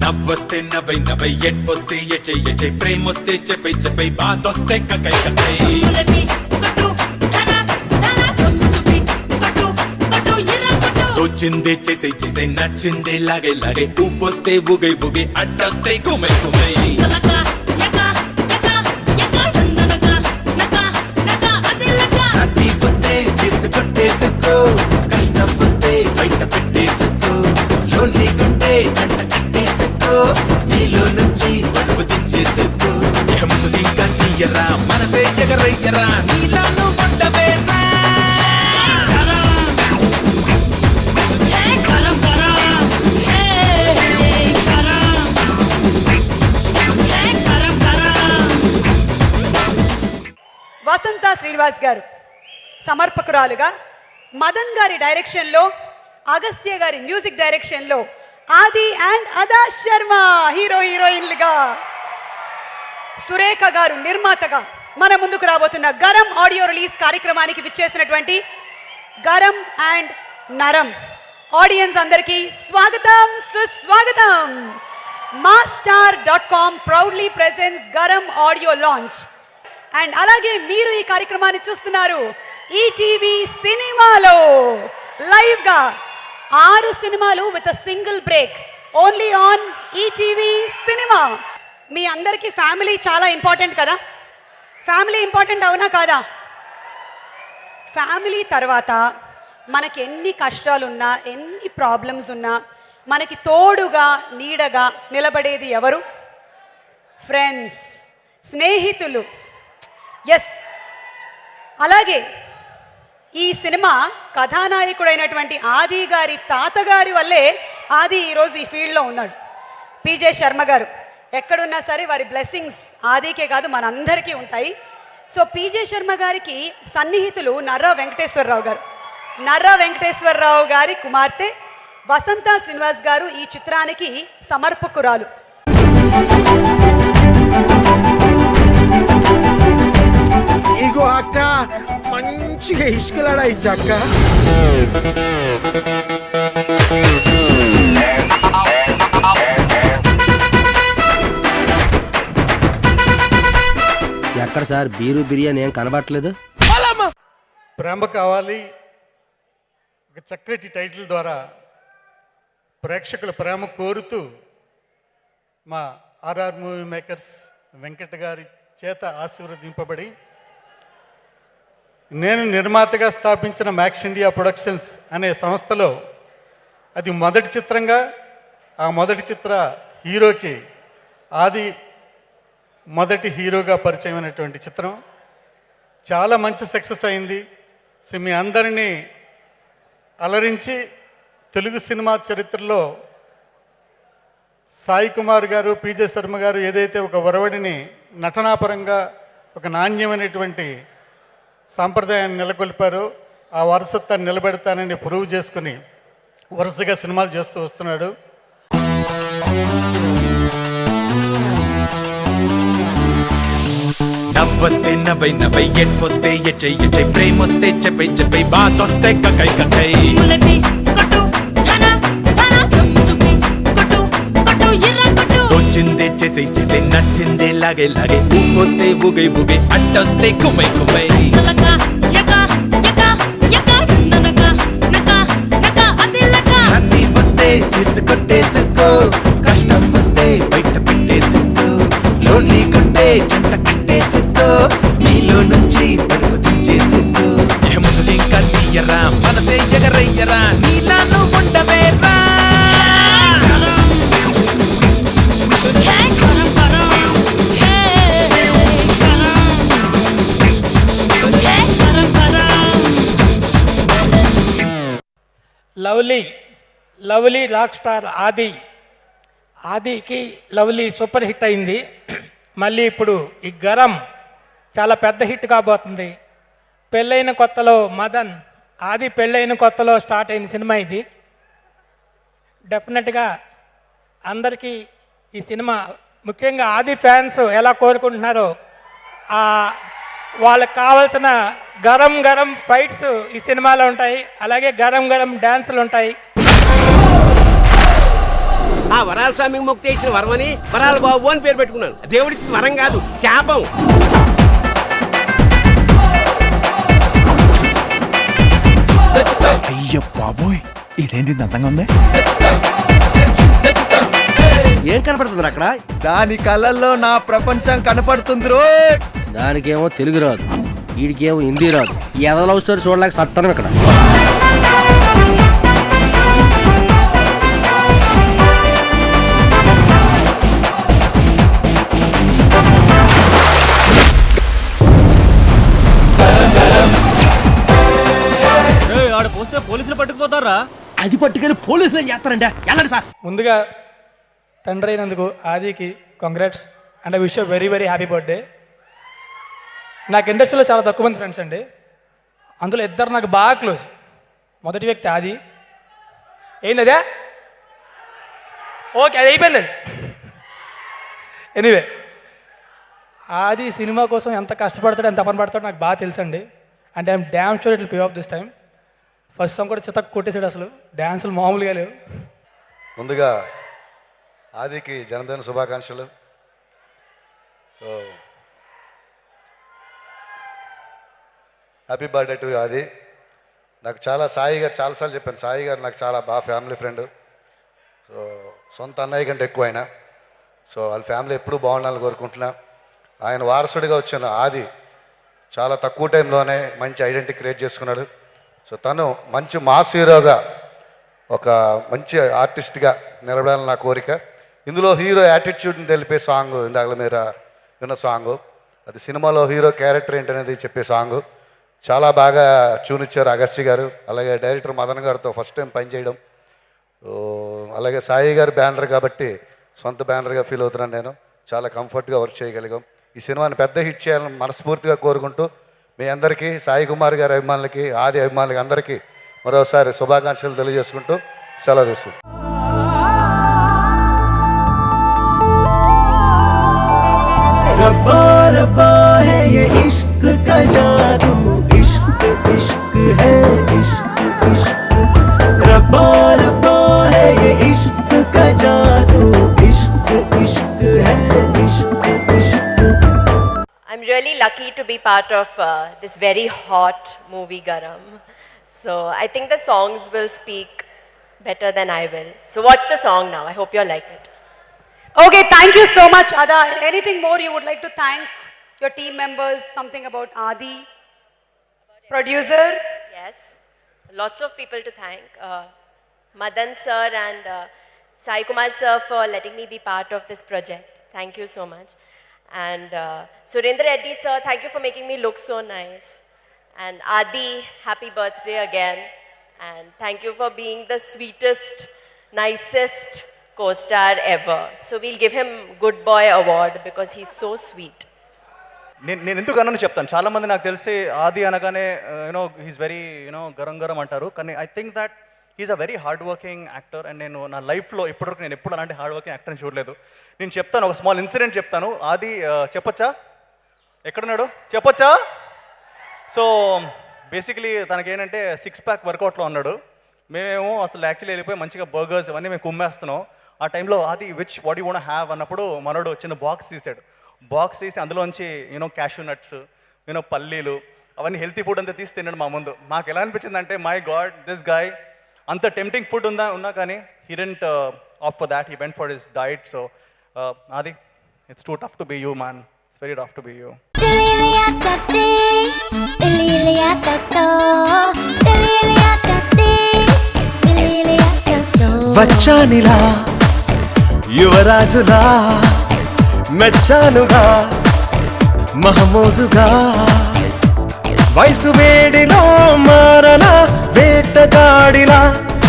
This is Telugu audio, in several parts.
నవ్వొస్తే నవ్వై నవ్వై ఎడ్పొస్తే ఎచై ఎచై ప్రేమొస్తే చెప్పై చెప్పై బాధొస్తే కకై కకై తోచిందే చేసై చేసై నచ్చిందే లాగై లాగై ఊపొస్తే ఊగై ఊగై అడ్డొస్తే కుమై కుమై చేసుకొట్టేసుకో కష్టం వస్తే బయట పెట్టేసుకో లోన్లీ గుంటే జంట కట్టేసుకో నీలో నుంచి బరువు తెచ్చేసుకో ఇంకా తీయరా మనసే ఎగరయ్యరా నీలా నువ్వు ఉండవేరా వసంత శ్రీనివాస్ గారు సమర్పకురాలుగా, మదన్ గారి డైరెక్షన్లో, అగస్త్య గారి మ్యూజిక్ డైరెక్షన్లో ఆది అండ్ అదా శర్మ హీరో హీరోయిన్లుగా, సురేఖ గారు నిర్మాతగా మన ముందుకు రాబోతున్న గరం ఆడియో రిలీజ్ కార్యక్రమానికి విచ్చేసినటువంటి గరం అండ్ నరం ఆడియన్స్ అందరికీ స్వాగతం సుస్వాగతం. మాస్టార్.com proudly presents Garam audio launch. And అలాగే మీరు ఈ కార్యక్రమాన్ని చూస్తున్నారు ఈటీవీ సినిమాలో లైవ్ గా 6 సినిమాలు with a single break only on ETV cinema. మీ అందరికీ ఫ్యామిలీ చాలా ఇంపార్టెంట్ కదా? ఫ్యామిలీ ఇంపార్టెంట్ అవునా కాదా? ఫ్యామిలీ తర్వాత మనకి ఎన్ని కష్టాలున్నా, ఎన్ని ప్రాబ్లమ్స్ ఉన్నా మనకి తోడుగా నీడగా నిలబడేది ఎవరు? ఫ్రెండ్స్, స్నేహితులు. ఎస్, అలాగే ఈ సినిమా కథానాయకుడైనటువంటి ఆది గారి తాతగారి వల్లే ఆది ఈరోజు ఈ ఫీల్డ్లో ఉన్నాడు. పీజే శర్మ గారు ఎక్కడున్నా సరే వారి బ్లెస్సింగ్స్ ఆదికే కాదు మనందరికీ ఉంటాయి. సో పీజే శర్మ గారికి సన్నిహితులు నర్రా వెంకటేశ్వరరావు గారు. నర్రా వెంకటేశ్వరరావు గారి కుమార్తె వసంత శ్రీనివాస్ గారు ఈ చిత్రానికి సమర్పకురాలు. ఇగో అక్క, మంచిగా ఇసుకలాడా ఇచ్చక్క. ఎక్కడ సార్ బీరు బిర్యానీ ఏం కనబట్టలేదు? ప్రేమ కావాలి ఒక చక్కటి టైటిల్ ద్వారా ప్రేక్షకుల ప్రేమ కోరుతూ మా ఆర్ఆర్ మూవీ మేకర్స్ వెంకట గారి చేత ఆశీర్వదింపబడి నేను నిర్మాతగా స్థాపించిన మ్యాక్స్ ఇండియా ప్రొడక్షన్స్ అనే సంస్థలో అది మొదటి చిత్రంగా, ఆ మొదటి చిత్ర హీరోకి ఆది మొదటి హీరోగా పరిచయమైనటువంటి చిత్రం చాలా మంచి సక్సెస్ అయింది. సో మీ అందరినీ అలరించి తెలుగు సినిమా చరిత్రలో సాయి కుమార్ గారు, పీజే శర్మ గారు ఏదైతే ఒక ఒరవడిని నటనాపరంగా ఒక నాణ్యమైనటువంటి సాంప్రదాయాన్ని నెలకొల్పారో ఆ వారసత్వాన్ని నిలబెడతానని ప్రూవ్ చేసుకుని వరుసగా సినిమాలు చేస్తూ వస్తున్నాడు. నవ్వొస్తే నవ్వై నవ్వై ఎడ్పొస్తే ఎచై ఎచై ప్రేమొస్తే చెప్పై చెప్పై బాధొస్తే కకై కకై తోచిందే చేసై చేసై నచ్చిందే లాగై లాగై ఊపొస్తే ఊగై ఊగై అడ్డొస్తే కుమై కుమై చేసుకొట్టేసుకో కష్టం వస్తే బయట పెట్టేసుకో లోన్లీ గుంటే జంట కట్టేసుకో నీలో నుంచి బరువు తెచ్చేసుకో ఇంకా తీయరా మనసే ఎగరయ్యరా నీలా నువ్వు ఉండవేరా. లవ్లీ రాక్ స్టార్ ఆదికి లవ్లీ సూపర్ హిట్ అయింది. మళ్ళీ ఇప్పుడు ఈ గరం చాలా పెద్ద హిట్ కాబోతుంది. పెళ్ళైన కొత్తలో మదన్, ఆది పెళ్ళైన కొత్తలో స్టార్ట్ అయిన సినిమా ఇది. డెఫినెట్గా అందరికీ ఈ సినిమా, ముఖ్యంగా ఆది ఫ్యాన్స్ ఎలా కోరుకుంటున్నారో వాళ్ళకి కావాల్సిన గరం గరం ఫైట్స్ ఈ సినిమాలో ఉంటాయి, అలాగే గరం గరం డ్యాన్సులు ఉంటాయి. ఆ వరాల స్వామికి ముక్తి ఇచ్చిన వరమని వరాల బాబు అని పేరు పెట్టుకున్నాను. దేవుడికి వరం కాదు, శాపం. అయ్యో బాబోయ్, ఇదేంటి అందంగా ఉంది? ఏం కనపడుతుంది అక్కడ? దాని కళ్ళల్లో నా ప్రపంచం కనపడుతుంది రో. దానికేమో తెలుగు రాదు, వీడికేమో హిందీ రాదు. ఈ ఎదో లవ్ స్టోరీ చూడలేక సత్తాను ఇక్కడ. పోస్తే పోలీసులు పట్టుకుపోతారా? అది పట్టుకెళ్ళి పోలీసులు చేస్తారంటే వెళ్ళండి సార్. ముందుగా తండ్రి అయినందుకు ఆదికి congrats and I wish you very very happy birthday. నాకు ఇండస్ట్రీలో చాలా తక్కువ మంది ఫ్రెండ్స్ అండి, అందులో ఇద్దరు నాకు బాగా క్లోజ్. మొదటి వ్యక్తి ఆది. ఏంది అదే? ఓకే, అది అయిపోయింది. ఎనీవే, ఆది సినిమా కోసం ఎంత కష్టపడతాడో ఎంత పని పడతాడో నాకు బాగా తెలుసండి. And I'm damn sure it will pay of this time. First song కూడా చితక్ కొట్టేసాడు, అసలు డ్యాన్సులు మామూలుగా లేవు. ముందుగా ఆదికి జన్మదిన శుభాకాంక్షలు. సో హ్యాపీ బర్త్డే టు ఆది. నాకు చాలా సాయి గారు చాలాసార్లు చెప్పాను, సాయి గారు నాకు చాలా బాగా ఫ్యామిలీ ఫ్రెండ్. సో సొంత అన్నయ్య కంటే ఎక్కువ ఆయన. సో వాళ్ళ ఫ్యామిలీ ఎప్పుడూ బాగుండాలని కోరుకుంటున్నా. ఆయన వారసుడిగా వచ్చిన ఆది చాలా తక్కువ టైంలోనే మంచి ఐడెంటిటీ క్రియేట్ చేసుకున్నాడు. సో తను మంచి మాస్ హీరోగా, ఒక మంచి ఆర్టిస్ట్గా నిలబడాలని నా కోరిక. ఇందులో హీరో యాటిట్యూడ్ని తెలిపే సాంగ్ ఇందాక మీరు విన్న సాంగ్, అది సినిమాలో హీరో క్యారెక్టర్ ఏంటనేది చెప్పే సాంగ్. చాలా బాగా ట్యూన్ ఇచ్చారు అగస్త్య గారు, అలాగే డైరెక్టర్ మదన్ గారితో ఫస్ట్ టైం పనిచేయడం. అలాగే సాయి గారు బ్యానర్ కాబట్టి సొంత బ్యానర్గా ఫీల్ అవుతున్నాను నేను. చాలా కంఫర్ట్గా వర్క్ చేయగలిగాం. ఈ సినిమాని పెద్ద హిట్ చేయాలని మనస్ఫూర్తిగా కోరుకుంటూ మీ అందరికీ, సాయి కుమార్ గారి అభిమానులకి, ఆది అభిమానులకి అందరికీ మరోసారి శుభాకాంక్షలు తెలియజేసుకుంటూ సెలవు తీసుకుంటాం. रब्बा रब्बा है ये इश्क का जादू, इश्क इश्क है, इश्क इश्क। रब्बा रब्बा है ये इश्क का जादू, इश्क इश्क है, इश्क इश्क। I'm really lucky to be part of this very hot movie Garam. So I think the songs will speak better than I will. So watch the song now. I hope you like it. Okay, thank you so much, Ada. Anything more you would like to thank your team members? Something about Adi, producer? Yes, lots of people to thank. Madan sir and Sai Kumar sir for letting me be part of this project. Thank you so much. And Surendra Reddy sir, thank you for making me look so nice. And Adi, happy birthday again. And thank you for being the sweetest, nicest co-star ever. So we'll give him Good Boy Award because he's so sweet. నేను ఎందుకు అన్నాను చెప్తాను. చాలామంది నాకు తెలిసి ఆది అనగానే హీస్ వెరీ గరం గరం అంటారు, కానీ I think that he's a very hard working actor. And నేను నా లైఫ్లో ఇప్పటివరకు నేను ఎప్పుడు అలాంటి హార్డ్ వర్కింగ్ యాక్టర్ని చూడలేదు. నేను చెప్తాను, ఒక స్మాల్ ఇన్సిడెంట్ చెప్తాను. ఆది చెప్పొచ్చా? ఎక్కడున్నాడు చెప్పొచ్చా? సో బేసికలీ తనకేంటంటే 6 ప్యాక్ వర్కౌట్లో ఉన్నాడు. మేమేమో అసలు యాక్చువల్లీ వెళ్ళిపోయి మంచిగా బర్గర్స్ ఇవన్నీ మేము కుమ్మేస్తున్నాం. ఆ టైంలో అది వాట్ యూ వాంట్ హ్యావ్ అన్నప్పుడు మనోడు చిన్న బాక్స్ తీసాడు. బాక్స్ తీసి అందులోంచి క్యాష్యూ నట్స్, పల్లీలు, అవన్నీ హెల్తీ ఫుడ్ అంతా తీసి తిన్నాడు మా ముందు. మాకు ఎలా అనిపించింది అంటే, మై గాడ్, దిస్ గాయ్ అంత టెంప్టింగ్ ఫుడ్ ఉన్నా కానీ he didn't opt for that, he went for his diet. So Aadi, it's too tough to be you man, it's very tough to be you. వచ్చానిలా యువరాజులా, మెచ్చానుగా మహమోజుగా, వయసు వేడిలో మారలా వేటగాడిలా,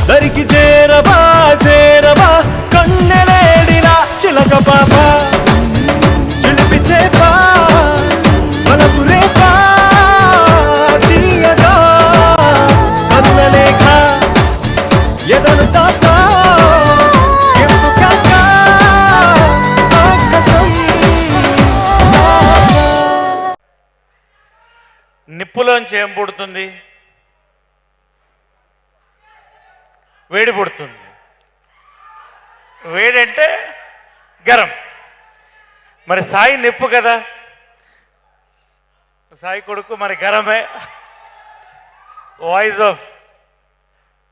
దరికి చేరవా చేరవా కన్నెలేడిలా, చిలక పాప చిలిపి చేపా మనకు రేపా తీయగా కన్నలేఖ ఎదను తాప నిప్పులోంచి ఏం పుడుతుంది? వేడి పుడుతుంది. వేడంటే గరం. మరి సాయి నిప్పు కదా, సాయి కొడుకు మరి గరమే. Voice of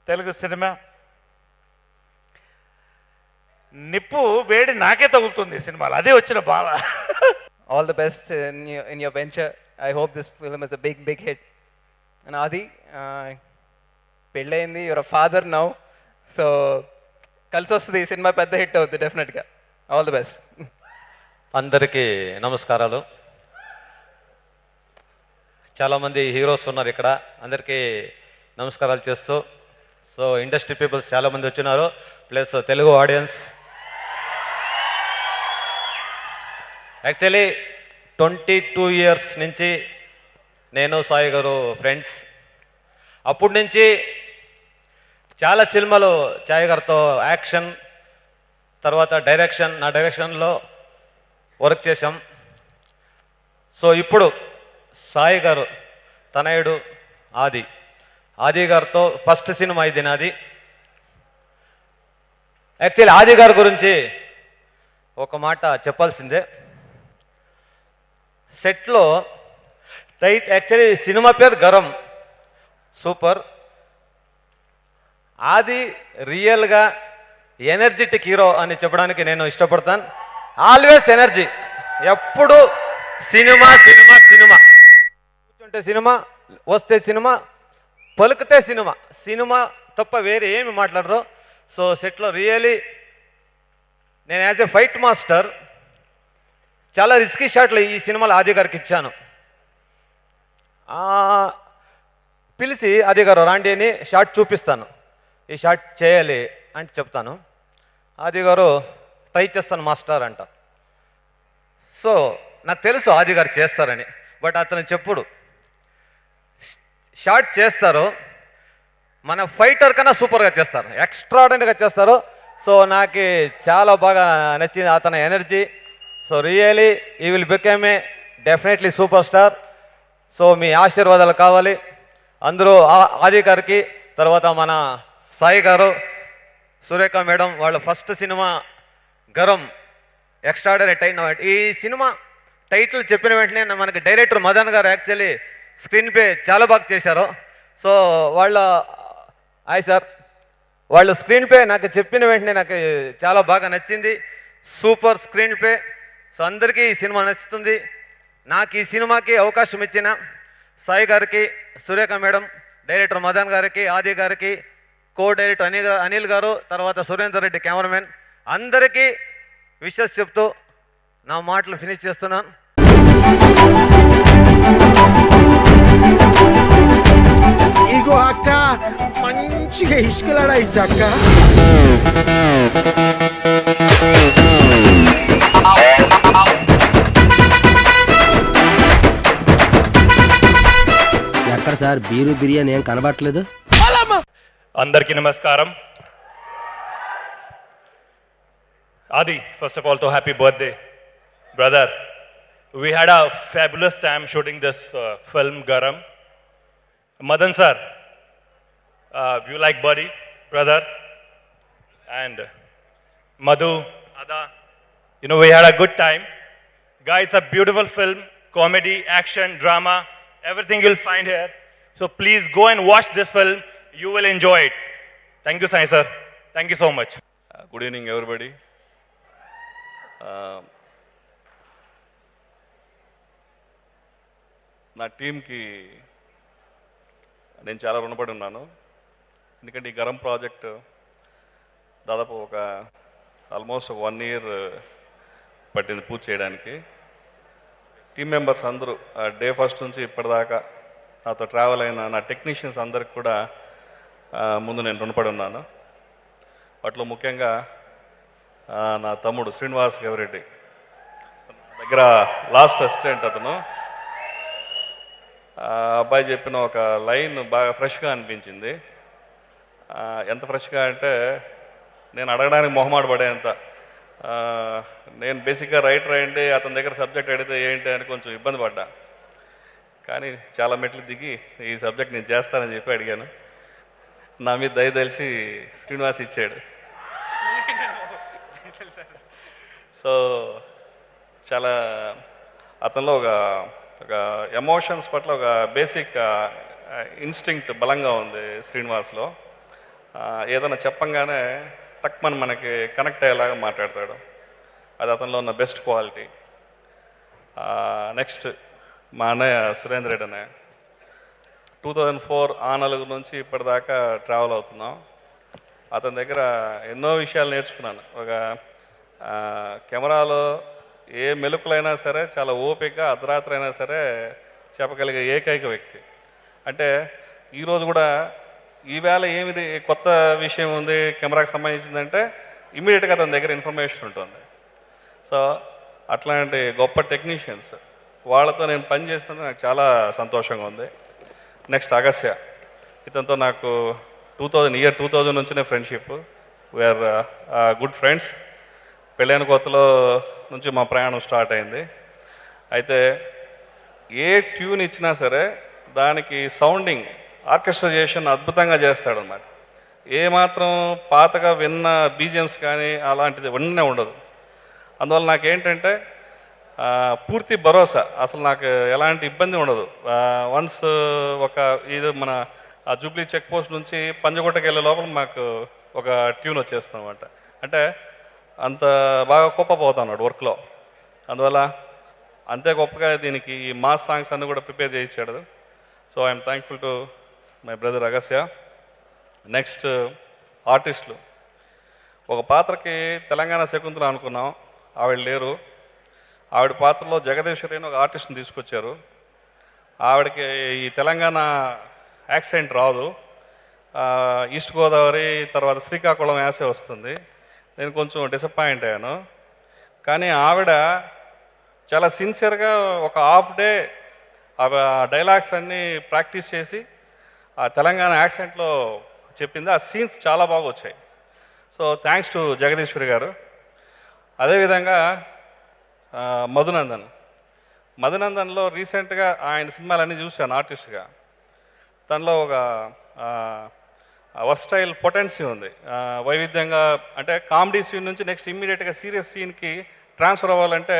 Telugu cinema. నిప్పు వేడి నాకే తగులుతుంది సినిమాలో, అదే వచ్చిన బాధ. All the best in your venture. I hope this film is a big hit. And Adi, పెళ్ళయింది, you're a father now, so కలిసి వస్తుంది ఈ సినిమా, పెద్ద హిట్ అవుతుంది డెఫినెట్గా. All the best. అందరికీ నమస్కారాలు. చాలామంది హీరోస్ ఉన్నారు ఇక్కడ, అందరికీ నమస్కారాలు చేస్తూ, సో ఇండస్ట్రీ పీపుల్స్ చాలామంది వచ్చినారు, plus Telugu audience. Actually 22 years నుంచి నేను సాయి గారు ఫ్రెండ్స్. అప్పటి నుంచి చాలా సినిమాలు సాయి గారితో యాక్షన్, తర్వాత డైరెక్షన్, నా డైరెక్షన్లో వర్క్ చేశాం. సో ఇప్పుడు సాయి గారు తనయుడు ఆది గారితో ఫస్ట్ సినిమా ఇది నాది. యాక్చువల్లీ ఆది గారి గురించి ఒక మాట చెప్పాల్సిందే. సెట్లో యాక్చువల్లీ సినిమా పేరు గరం, సూపర్. ఆది రియల్గా ఎనర్జెటిక్ హీరో అని చెప్పడానికి నేను ఇష్టపడతాను. ఆల్వేస్ ఎనర్జీ, ఎప్పుడు సినిమా సినిమా సినిమా, కూర్చుంటే సినిమా, వస్తే సినిమా, పలుకుతే సినిమా, సినిమా తప్ప వేరే ఏమి మాట్లాడరు. సో సెట్లో రియలీ నేను యాజ్ ఏ ఫైట్ మాస్టర్ చాలా రిస్కీ షాట్లు ఈ సినిమాలో ఆది గారికి ఇచ్చాను. పిలిచి ఆది గారు రాండి అని షాట్ చూపిస్తాను, ఈ షాట్ చేయాలి అంటే చెప్తాను. ఆది గారు ట్రై చేస్తాను మాస్టర్ అంట. సో నాకు తెలుసు ఆది గారు చేస్తారని, బట్ అతను చెప్పుడు షాట్ చేస్తారు, మన ఫైటర్ కన్నా సూపర్గా చేస్తారు, ఎక్స్ట్రాడనరీగా చేస్తారు. సో నాకు చాలా బాగా నచ్చింది అతని energy. So really he will become a definitely super star. So మీ ఆశీర్వాదాలు కావాలి అందరూ. ఆది గారికి, తర్వాత మన సాయి గారు, సురేఖ మేడం, వాళ్ళ first cinema Garam extraordinary time. ఈ సినిమా టైటిల్ చెప్పిన వెంటనే మనకి డైరెక్టర్ మదన్ గారు యాక్చువల్లీ స్క్రీన్ ప్లే చాలా బాగా చేశారు. సో హాయ్ సార్, వాళ్ళు స్క్రీన్ ప్లే నాకు చెప్పిన వెంటనే నాకు చాలా బాగా నచ్చింది, సూపర్ స్క్రీన్ ప్లే. సో అందరికీ ఈ సినిమా నచ్చుతుంది. నాకు ఈ సినిమాకి అవకాశం ఇచ్చిన సాయి గారికి, సురేఖ మేడం, డైరెక్టర్ మదన్ గారికి, ఆది గారికి, కో డైరెక్టర్ అనిల్ గారు, తర్వాత సురేందర్ రెడ్డి కెమెరామెన్, అందరికీ విషెస్ చెప్తూ నా మాటలు ఫినిష్ చేస్తున్నాను. ఇగో అక్క, మంచిగా ఇసుకలాడాయిచ్చా అక్క. ఎక్కడ సార్ బీరు బిర్యానీ ఏం కనబట్టలేదు? అందరికీ నమస్కారం. Adi, first of all, so happy birthday, brother. We had a fabulous time shooting this film, Garam. Madan sir, you like Buddy, brother, and Madhu, Ada. You know, we had a good time. Guys, it's a beautiful film, comedy, action, drama, everything you'll find here. So please go and watch this film. You will enjoy it. Thank you, Sai sir. Thank you so much. Good evening, everybody. నా టీంకి నేను చాలా రుణపడి ఉన్నాను. ఎందుకంటే ఈ గరం ప్రాజెక్ట్ దాదాపు ఆల్మోస్ట్ 1 year పట్టింది పూర్తి చేయడానికి. టీం మెంబర్స్ అందరూ డే ఫస్ట్ నుంచి ఇప్పటిదాకా నాతో ట్రావెల్ అయిన నా టెక్నీషియన్స్ అందరికి కూడా ముందు నేను రుణపడి ఉన్నాను. వాటిలో ముఖ్యంగా నా తమ్ముడు శ్రీనివాస్ గవిరెడ్డి దగ్గర లాస్ట్ అసిస్టెంట్. అతను అబ్బాయి చెప్పిన ఒక లైన్ బాగా ఫ్రెష్గా అనిపించింది. ఎంత ఫ్రెష్గా అంటే నేను అడగడానికి మొహమాట పడేంత. నేను బేసిక్గా రైటర్ అయ్యండి, అతని దగ్గర సబ్జెక్ట్ అడిగితే ఏంటి అని కొంచెం ఇబ్బంది పడ్డా. కానీ చాలా మెట్లు దిగి ఈ సబ్జెక్ట్ నేను చేస్తానని చెప్పి అడిగాను. నా మీద దయ తెలిసి శ్రీనివాస్ ఇచ్చాడు. సో చాలా అతనిలో ఒక ఎమోషన్స్ పట్ల ఒక బేసిక్ ఇన్స్టింక్ట్ బలంగా ఉంది శ్రీనివాస్లో. ఏదైనా చెప్పంగానే టక్మన్ మనకి కనెక్ట్ అయ్యేలాగా మాట్లాడతాడు. అది అతనిలో ఉన్న బెస్ట్ క్వాలిటీ. నెక్స్ట్ మా అన్నయ్య సురేంద్ర రెడ్డి అన్నయ్య 2004 ఆ4 నుంచి ఇప్పటిదాకా ట్రావెల్ అవుతున్నాం. అతని దగ్గర ఎన్నో విషయాలు నేర్చుకున్నాను. ఒక కెమెరాలో ఏ మెలుకులైనా సరే చాలా ఓపిక అర్ధరాత్రి అయినా సరే చెప్పగలిగే ఏకైక వ్యక్తి. అంటే ఈరోజు కూడా ఈవేళ ఏమిది కొత్త విషయం ఉంది కెమెరాకి సంబంధించిందంటే ఇమీడియట్గా అతని దగ్గర ఇన్ఫర్మేషన్ ఉంటుంది. సో అట్లాంటి గొప్ప టెక్నీషియన్స్ వాళ్ళతో నేను పని చేసినందుకు నాకు చాలా సంతోషంగా ఉంది. నెక్స్ట్ అగస్య, ఇతనితో నాకు 2000 నుంచినే ఫ్రెండ్షిప్. We are good friends. పెళ్ళైన కొత్తలో నుంచి మా ప్రయాణం స్టార్ట్ అయింది. అయితే ఏ ట్యూన్ ఇచ్చినా సరే దానికి సౌండింగ్ ఆర్కెస్ట్రైజేషన్ అద్భుతంగా చేస్తాడనమాట. ఏమాత్రం పాతగా విన్న బీజిఎమ్స్ కానీ అలాంటిది విన్నే ఉండదు. అందువల్ల నాకేంటంటే పూర్తి భరోసా, అసలు నాకు ఎలాంటి ఇబ్బంది ఉండదు. వన్స్ ఇది మన జూబ్లీ చెక్ పోస్ట్ నుంచి పంజగుట్టకి వెళ్ళే లోపల మాకు ఒక ట్యూన్ వచ్చేస్తుంది అనమాట. అంటే అంత బాగా గొప్పపోతున్నాడు వర్క్లో. అందువల్ల అంతే గొప్పగా దీనికి ఈ మాస్ సాంగ్స్ అన్నీ కూడా ప్రిపేర్ చేయించాడు. So I'm thankful to my brother Agasya. Next ఆర్టిస్టులు, ఒక పాత్రకి తెలంగాణ శకుంతల అనుకున్నాం, ఆవిడ లేరు. ఆవిడ పాత్రలో జగదీశ్వరి అని ఒక ఆర్టిస్ట్ని తీసుకొచ్చారు. ఆవిడకి ఈ తెలంగాణ యాక్సెంట్ రాదు, ఈస్ట్ గోదావరి తర్వాత శ్రీకాకుళం యాసే వస్తుంది. నేను కొంచెం డిసప్పాయింట్ అయ్యాను. కానీ ఆవిడ చాలా సిన్సియర్గా ఒక హాఫ్ డే ఆ డైలాగ్స్ అన్నీ ప్రాక్టీస్ చేసి ఆ తెలంగాణ యాక్సెంట్లో చెప్పింది. ఆ సీన్స్ చాలా బాగా వచ్చాయి. సో థ్యాంక్స్ టు జగదీశ్వరి గారు. అదేవిధంగా మధునందన్లో రీసెంట్గా ఆయన సినిమాలన్నీ చూశాను ఆర్టిస్ట్గా. తనలో ఒక వర్స్టైల్ పొటెన్సీ ఉంది. వైవిధ్యంగా అంటే కామెడీ సీన్ నుంచి నెక్స్ట్ ఇమ్మీడియట్గా సీరియస్ సీన్కి ట్రాన్స్ఫర్ అవ్వాలంటే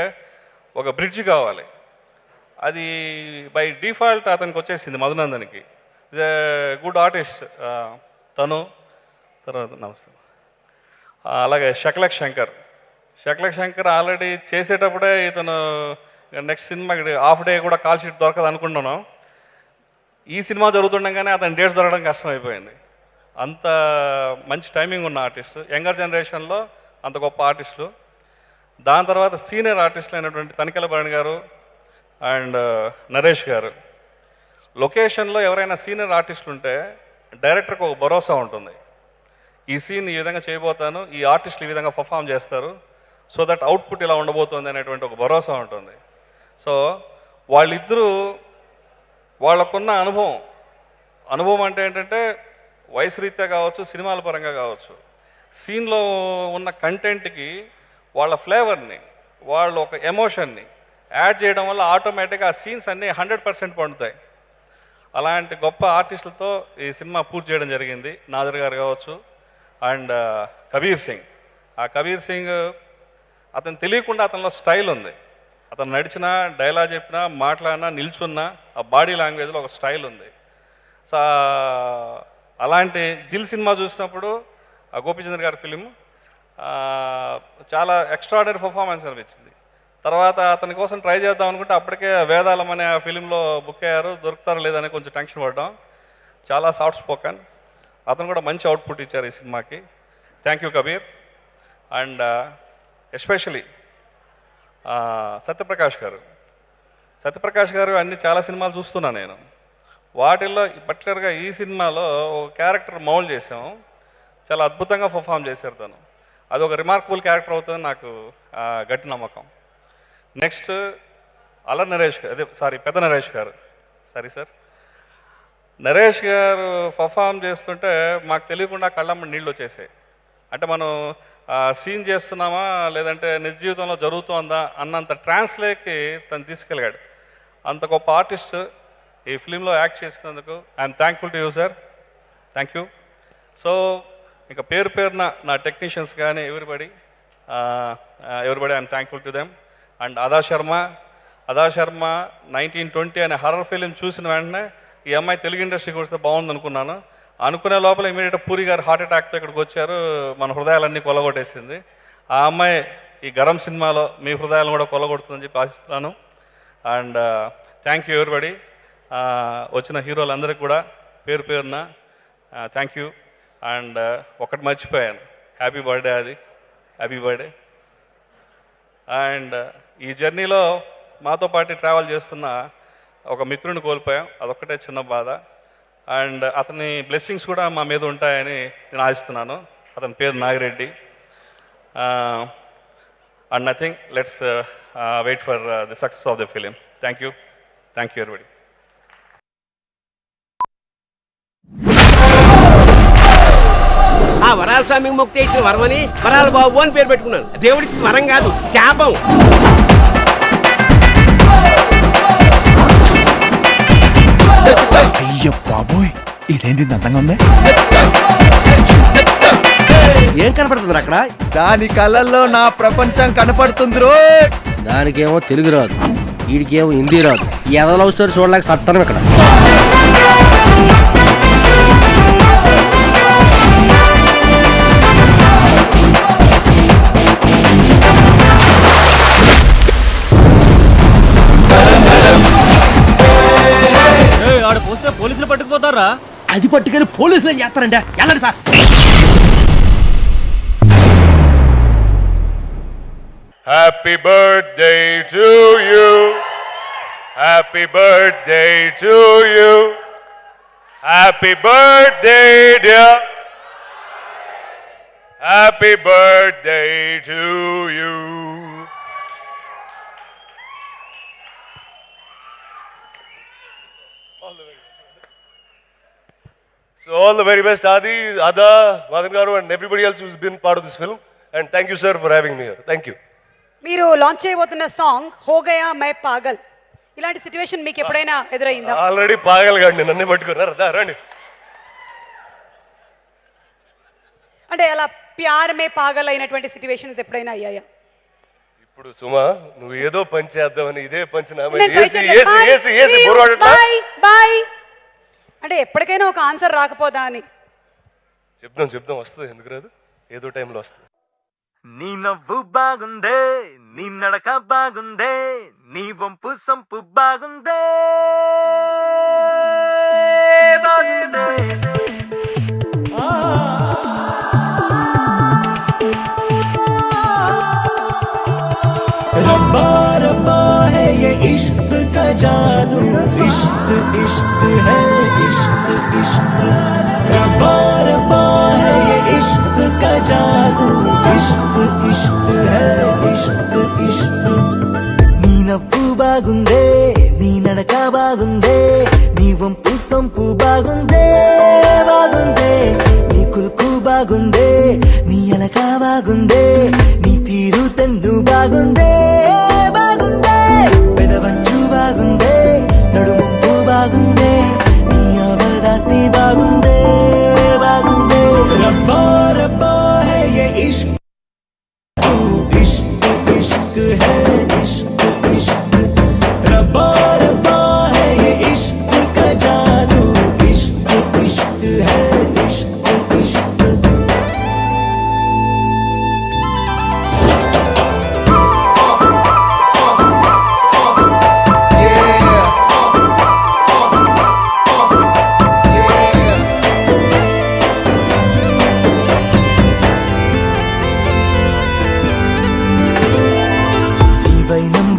ఒక బ్రిడ్జ్ కావాలి. అది బై డిఫాల్ట్ అతనికి వచ్చేసింది మధునందన్కి. ఈజ్ ఎ గుడ్ ఆర్టిస్ట్ తను. తర్వాత నమస్తే. అలాగే శకలక్ శంకర్ ఆల్రెడీ చేసేటప్పుడే ఇతను నెక్స్ట్ సినిమాకి హాఫ్ డే కూడా కాల్ షీట్ దొరకదు అనుకుంటున్నాను. ఈ సినిమా జరుగుతుండగానే అతని డేట్స్ దొరకడం కష్టమైపోయింది. అంత మంచి టైమింగ్ ఉన్న ఆర్టిస్ట్, యంగర్ జనరేషన్లో అంత గొప్ప ఆర్టిస్టులు. దాని తర్వాత సీనియర్ ఆర్టిస్టులు అయినటువంటి తనికెల భరణ్ గారు అండ్ నరేష్ గారు. లొకేషన్లో ఎవరైనా సీనియర్ ఆర్టిస్టులు ఉంటే డైరెక్టర్కి ఒక భరోసా ఉంటుంది. ఈ సీన్ ఈ విధంగా చేయబోతాను, ఈ ఆర్టిస్టులు ఈ విధంగా పర్ఫామ్ చేస్తారు, సో దట్ అవుట్పుట్ ఇలా ఉండబోతుంది అనేటువంటి ఒక భరోసా ఉంటుంది. సో వాళ్ళిద్దరూ వాళ్ళకున్న అనుభవం అంటే ఏంటంటే వయసు రీత్యా కావచ్చు, సినిమాల పరంగా కావచ్చు, సీన్లో ఉన్న కంటెంట్కి వాళ్ళ ఫ్లేవర్ని, వాళ్ళు ఒక ఎమోషన్ని యాడ్ చేయడం వల్ల ఆటోమేటిక్గా ఆ సీన్స్ అన్నీ 100% పండుతాయి. అలాంటి గొప్ప ఆర్టిస్టులతో ఈ సినిమా పూర్తి చేయడం జరిగింది. నాజర్ గారు కావచ్చు అండ్ కబీర్ సింగ్. ఆ కబీర్ సింగ్ అతను తెలియకుండా అతనిలో స్టైల్ ఉంది. అతను నడిచినా, డైలాగ్ చెప్పినా, మాట్లాడినా, నిల్చున్నా ఆ బాడీ లాంగ్వేజ్లో ఒక స్టైల్ ఉంది. సో అలాంటి జిల్ సినిమా చూసినప్పుడు ఆ గోపీచంద్ర గారి ఫిలిం చాలా ఎక్స్ట్రాడనరీ పర్ఫార్మెన్స్ అనిపించింది. తర్వాత అతని కోసం ట్రై చేద్దాం అనుకుంటే అప్పటికే వేదాలం అనే ఆ ఫిలింలో బుక్ అయ్యారు, దొరుకుతారో లేదని కొంచెం టెన్షన్ పడ్డాం. చాలా సాఫ్ట్ స్పోకన్, అతను కూడా మంచి అవుట్పుట్ ఇచ్చారు ఈ సినిమాకి. Thank you Kabir. And especially Satya Prakash గారు అన్ని చాలా సినిమాలు చూస్తున్నాను నేను. వాటిల్లో పర్టికులర్గా ఈ సినిమాలో ఒక క్యారెక్టర్ మౌల్డ్ చేసాం, చాలా అద్భుతంగా పర్ఫామ్ చేశారు తను. అది ఒక రిమార్కబుల్ క్యారెక్టర్ అవుతుంది నాకు గట్టి నమ్మకం. నెక్స్ట్ పెద్ద నరేష్ గారు. నరేష్ గారు పర్ఫామ్ చేస్తుంటే మాకు తెలియకుండా కళ్ళమ్మ నీళ్ళు వచ్చేసాయి. అంటే మనం సీన్ చేస్తున్నామా లేదంటే నిజ జీవితంలో జరుగుతుందా అన్నంత ట్రాన్స్లేట్కి తను తీసుకెళ్ళాడు. అంత గొప్ప ఆర్టిస్ట్. ఈ ఫిలింలో యాక్ట్ చేసినందుకు I'm thankful to you sir. Thank you. So ఇంకా పేరు పేరున నా టెక్నీషియన్స్ కానీ everybody I'm thankful to them. And అదా శర్మ 1920 అనే హర్రర్ ఫిలిం చూసిన వెంటనే ఈ అమ్మాయి తెలుగు ఇండస్ట్రీకి వస్తే బాగుంది అనుకున్నాను. అనుకునే లోపల ఇమీడియట్ పూరి గారు హార్ట్ అటాక్తో ఇక్కడికి వచ్చారు, మన హృదయాలన్నీ కొల్లగొట్టేసింది. ఆ అమ్మాయి ఈ గరం సినిమాలో మీ హృదయాలను కూడా కొల్లగొడుతుందని చెప్పి ఆశిస్తున్నాను. And thank you everybody. వచ్చిన హీరోలందరికీ కూడా పేరు పేరున థ్యాంక్ యూ. అండ్ ఒకటి మర్చిపోయాను, హ్యాపీ బర్త్డే అది, హ్యాపీ బర్త్డే. అండ్ ఈ జర్నీలో మాతో పాటు ట్రావెల్ చేస్తున్న ఒక మిత్రుని కోల్పోయాం, అదొక్కటే చిన్న బాధ. అండ్ అతని బ్లెస్సింగ్స్ కూడా మా మీద ఉంటాయని నేను ఆశిస్తున్నాను. అతని పేరు Nagireddy. And nothing, let's wait for the success of the film. Thank you everybody. ఆ వరాల స్వామికి ముక్తి ఇచ్చిన వరమని వరాల బాబు అని పేరు పెట్టుకున్నాను. దేవుడికి వరం కాదు, శాపం. అయ్యో బాబోయ్, ఇదేంటి అందంగా ఉంది. ఏం కనపడుతుంది అక్కడ? దాని కళ్ళల్లో నా ప్రపంచం కనపడుతుంది. దానికేమో తెలుగు రాదు, వీడికేమో హిందీ రాదు. ఏదో లవ్ స్టోరీ చూడలేక సత్తాను ఇక్కడ. ఆడ పోస్తే పోలీసులు పట్టుకుపోతారా? అది పట్టుకొని పోలీసులు ఏం చేస్తారంటే వెళ్ళండి sir. Happy birthday to you. Happy birthday to you. Happy birthday, dear. Happy birthday to you. So all the very best, Adi, Ada, Madan Garu, and everybody else who's been part of this film. And thank you, sir, for having me here. Thank you. మీరు లాంచ్ చేయబోతున్న సాంగ్ హో గయా మై పాగల్, ఇలాంటి సిచ్యువేషన్ మీకు ఎప్పుడైనా ఎదురైందా? ఆల్రెడీ పాగల్ గాండి, నన్నే పట్టుకున్నారు. రండి. అంటే అలా ప్యార్ మే పాగల్ అయినటువంటి సిచ్యువేషన్స్ ఎప్పుడైనా అయ్యాయా? ఇప్పుడు సుమా, నువ్వు ఏదో పని చేద్దామని ఇదే పంచి నా మీద నేను try చేయట్లేదు. Bye. అంటే ఎప్పటికైనా ఒక ఆన్సర్ రాకపోదా అని చెప్దాం వస్తుంది. ఎందుకు రాదు? ఏదో టైంలో వస్తుంది. నీ నవ్వు బాగుందే, నీ నడక బాగుందే, నీ వంపు సంపు బాగుందే, బాగుందే. रब्बा रब्बा है ये इश्क का जादू, इश्क इश्क है, इश्क इश्क. रब्बा रब्बा है ये इश्क का जादू, इश्क इश्क है, इश्क इश्क. నీ నవ్వు బాగుందే, నీ నడక బాగుందే, నీ వంపు సొంపు బాగుందే, బాగుందే. నీ కులుకు బాగుందే, నీ అలక బాగుందే, నీ తీరు తెన్ను బాగుందే, బాగుందే. పెదవంచు బాగుందే, నడుముంపు బాగుందే, నీ అవదాస్తి బాగుందే, బాగుందే. రబ్బా రబ్బా హై ये इश्क, इश्क इश्क है, इश्क इश्क. रब्बा रब्बा है ये इश्क का जादू, इश्क इश्क है, इश्क इश्क.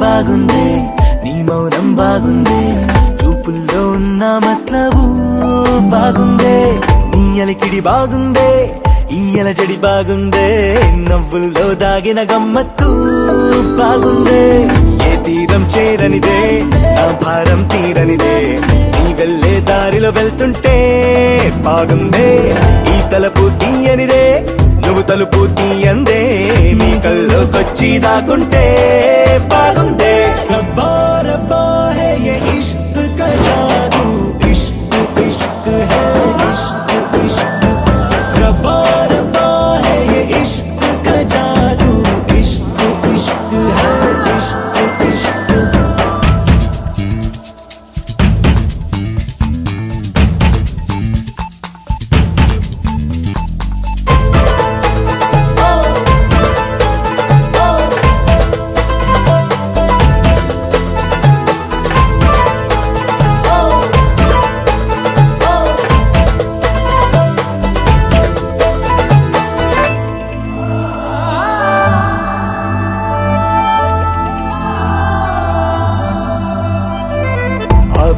బాగుందే, నీ మౌనం బాగుందే, చూపుల్లో ఉన్న మతలబు బాగుందే, నీ అలికిడి బాగుందే, ఈ అలజడి బాగుందే, నవ్వుల్లో దాగిన గమ్మత్తు బాగుందే. ఏ తీరం చేరనిదే, నా భారం తీరనిదే, నీ వెళ్ళే దారిలో వెళ్తుంటే బాగుందే. ఈ తలపు తీయనిదే, నువ్వు తలుపు తీయందే, నీ కల్లోకొచ్చి దాకుంటే బాగుందే. రబ్బా రబ్బా హై ये इश्क का जादू,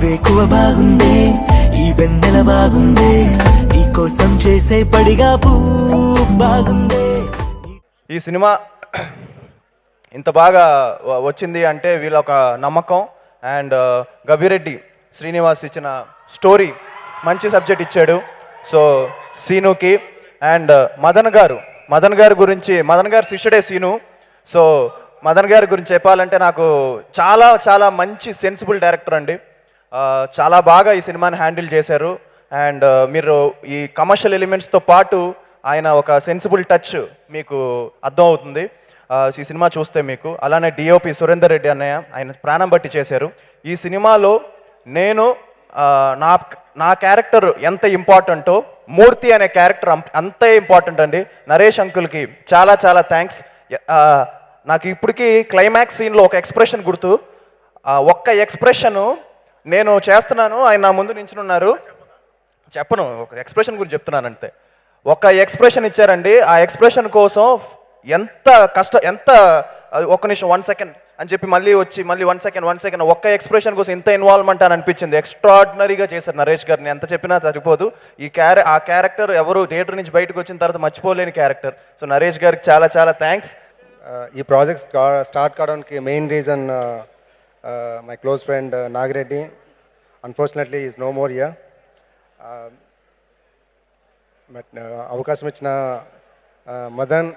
వేకువ బాగుందే, ఈ వెన్నెల బాగుందే, నీ కోసం చేసే పడిగా పూ బాగుందే. ఈ సినిమా ఇంత బాగా వచ్చింది అంటే వీళ్ళ ఒక నమ్మకం అండ్ గవిరెడ్డి శ్రీనివాస్ ఇచ్చిన స్టోరీ మంచి సబ్జెక్ట్ ఇచ్చాడు. సో సీనుకి అండ్ మదన్ గారి గురించి, మదన్ గారి శిష్యుడే సీను. సో మదన్ గారి గురించి చెప్పాలంటే నాకు చాలా చాలా మంచి సెన్సిబుల్ డైరెక్టర్ అండి. చాలా బాగా ఈ సినిమాని హ్యాండిల్ చేశారు. అండ్ మీరు ఈ కమర్షియల్ ఎలిమెంట్స్తో పాటు ఆయన ఒక సెన్సిబుల్ టచ్ మీకు అర్థమవుతుంది ఈ సినిమా చూస్తే మీకు. అలానే డిఓపి సురేందర్ రెడ్డి అన్నయ్య, ఆయన ప్రాణం బట్టి చేశారు. ఈ సినిమాలో నేను నా క్యారెక్టర్ ఎంత ఇంపార్టెంటో మూర్తి అనే క్యారెక్టర్ అంతే ఇంపార్టెంట్ అండి. నరేష్ అంకుల్కి చాలా చాలా థ్యాంక్స్. నాకు ఇప్పటికీ క్లైమాక్స్ సీన్లో ఒక ఎక్స్ప్రెషన్ గుర్తు. ఒక్క ఎక్స్ప్రెషను నేను చేస్తున్నాను, ఆయన నా ముందు నించున్నారు, చెప్పను, ఒక ఎక్స్ప్రెషన్ గురించి చెప్తున్నాను అంతే. ఒక ఎక్స్ప్రెషన్ ఇచ్చారండి. ఆ ఎక్స్ప్రెషన్ కోసం ఎంత ఒక్క నిమిషం 1 సెకండ్ అని చెప్పి మళ్ళీ వచ్చి మళ్ళీ 1 సెకండ్ ఒక్క ఎక్స్ప్రెషన్ కోసం ఇంత ఇన్వాల్వ్మెంట్ అని అనిపించింది. ఎక్స్ట్రాడినరీగా చేశారు నరేష్ గారిని, ఎంత చెప్పినా సరిపోదు. ఆ క్యారెక్టర్ ఎవరు థియేటర్ నుంచి బయటకు వచ్చిన తర్వాత మర్చిపోలేని క్యారెక్టర్. సో నరేష్ గారికి చాలా చాలా థ్యాంక్స్. ఈ ప్రాజెక్ట్ స్టార్ట్ కావడానికి main reason my close friend Nagireddy. Unfortunately is no more here. But అవకాశం ఇచ్చిన మదన్,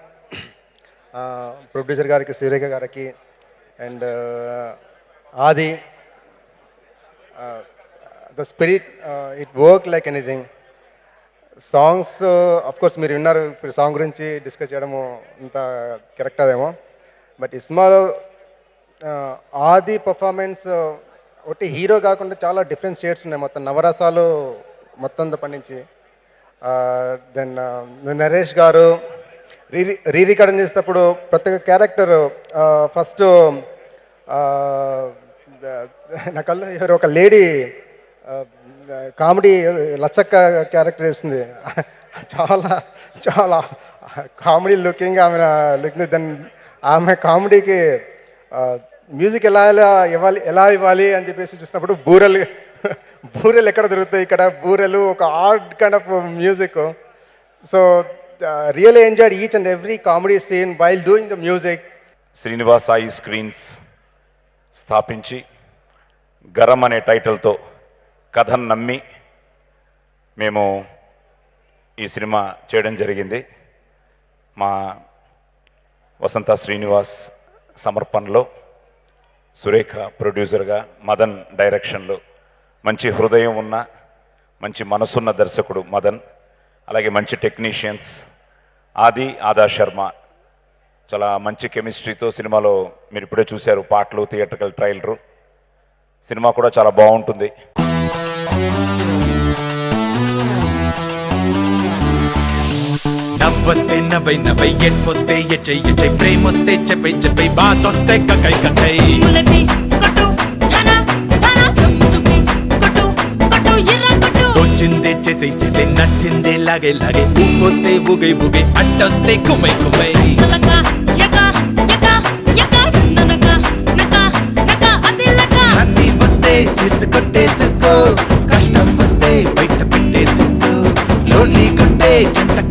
ప్రొడ్యూసర్ గారికి, సురేఖ గారికి and Aadi, the spirit, it work like anything. Songs of course మీరు విన్నారు, ఇప్పుడు సాంగ్ గురించి డిస్కస్ చేయడము ఇంత కరెక్ట్ అదేమో. బట్ ఈ సినిమాలో ఆది పర్ఫార్మెన్స్ ఒకటి హీరో కాకుండా చాలా డిఫరెంట్ షేడ్స్ ఉన్నాయి, మొత్తం నవరసాలు మొత్తం పండించి. దెన్ నరేష్ గారు రీ రికార్డింగ్ చేసేటప్పుడు ప్రతి ఒక్క క్యారెక్టర్ ఫస్ట్ నా కళ్ళు ఎవరు ఒక లేడీ కామెడీ లచ్చక్క క్యారెక్టర్ వేస్తుంది, చాలా చాలా కామెడీ లుకింగ్ ఆమె లుకింగ్. దెన్ ఆమె కామెడీకి మ్యూజిక్ ఎలా ఇవ్వాలి అని చెప్పేసి చూసినప్పుడు బూరెలు ఎక్కడ దొరుకుతాయి, ఇక్కడ బూరెలు ఒక art kind of music. So really enjoyed each and every comedy scene while doing the music. Srinivas Sai screens స్థాపించి గరం అనే టైటిల్తో కథను నమ్మి మేము ఈ సినిమా చేయడం జరిగింది. మా వసంత శ్రీనివాస్ సమర్పణలో, సురేఖ ప్రొడ్యూసర్గా, మదన్ డైరెక్షన్లో, మంచి హృదయం ఉన్న మంచి మనసున్న దర్శకుడు మదన్, అలాగే మంచి టెక్నీషియన్స్ ఆదా శర్మ, చాలా మంచి కెమిస్ట్రీతో సినిమాలో మీరు ఇప్పుడే చూశారు పాటలు, థియేట్రికల్ ట్రైలరు. సినిమా కూడా చాలా బాగుంటుంది. నవ్వొస్తే నవ్వై ఎట్పొస్తే ఎచ్చై ప్రేమొస్తే చెప్పై బాతొస్తే కకై తోచిందే చేసే నచ్చిందే లాగే ఊగొస్తే ఊగై అడ్డొస్తే కుమై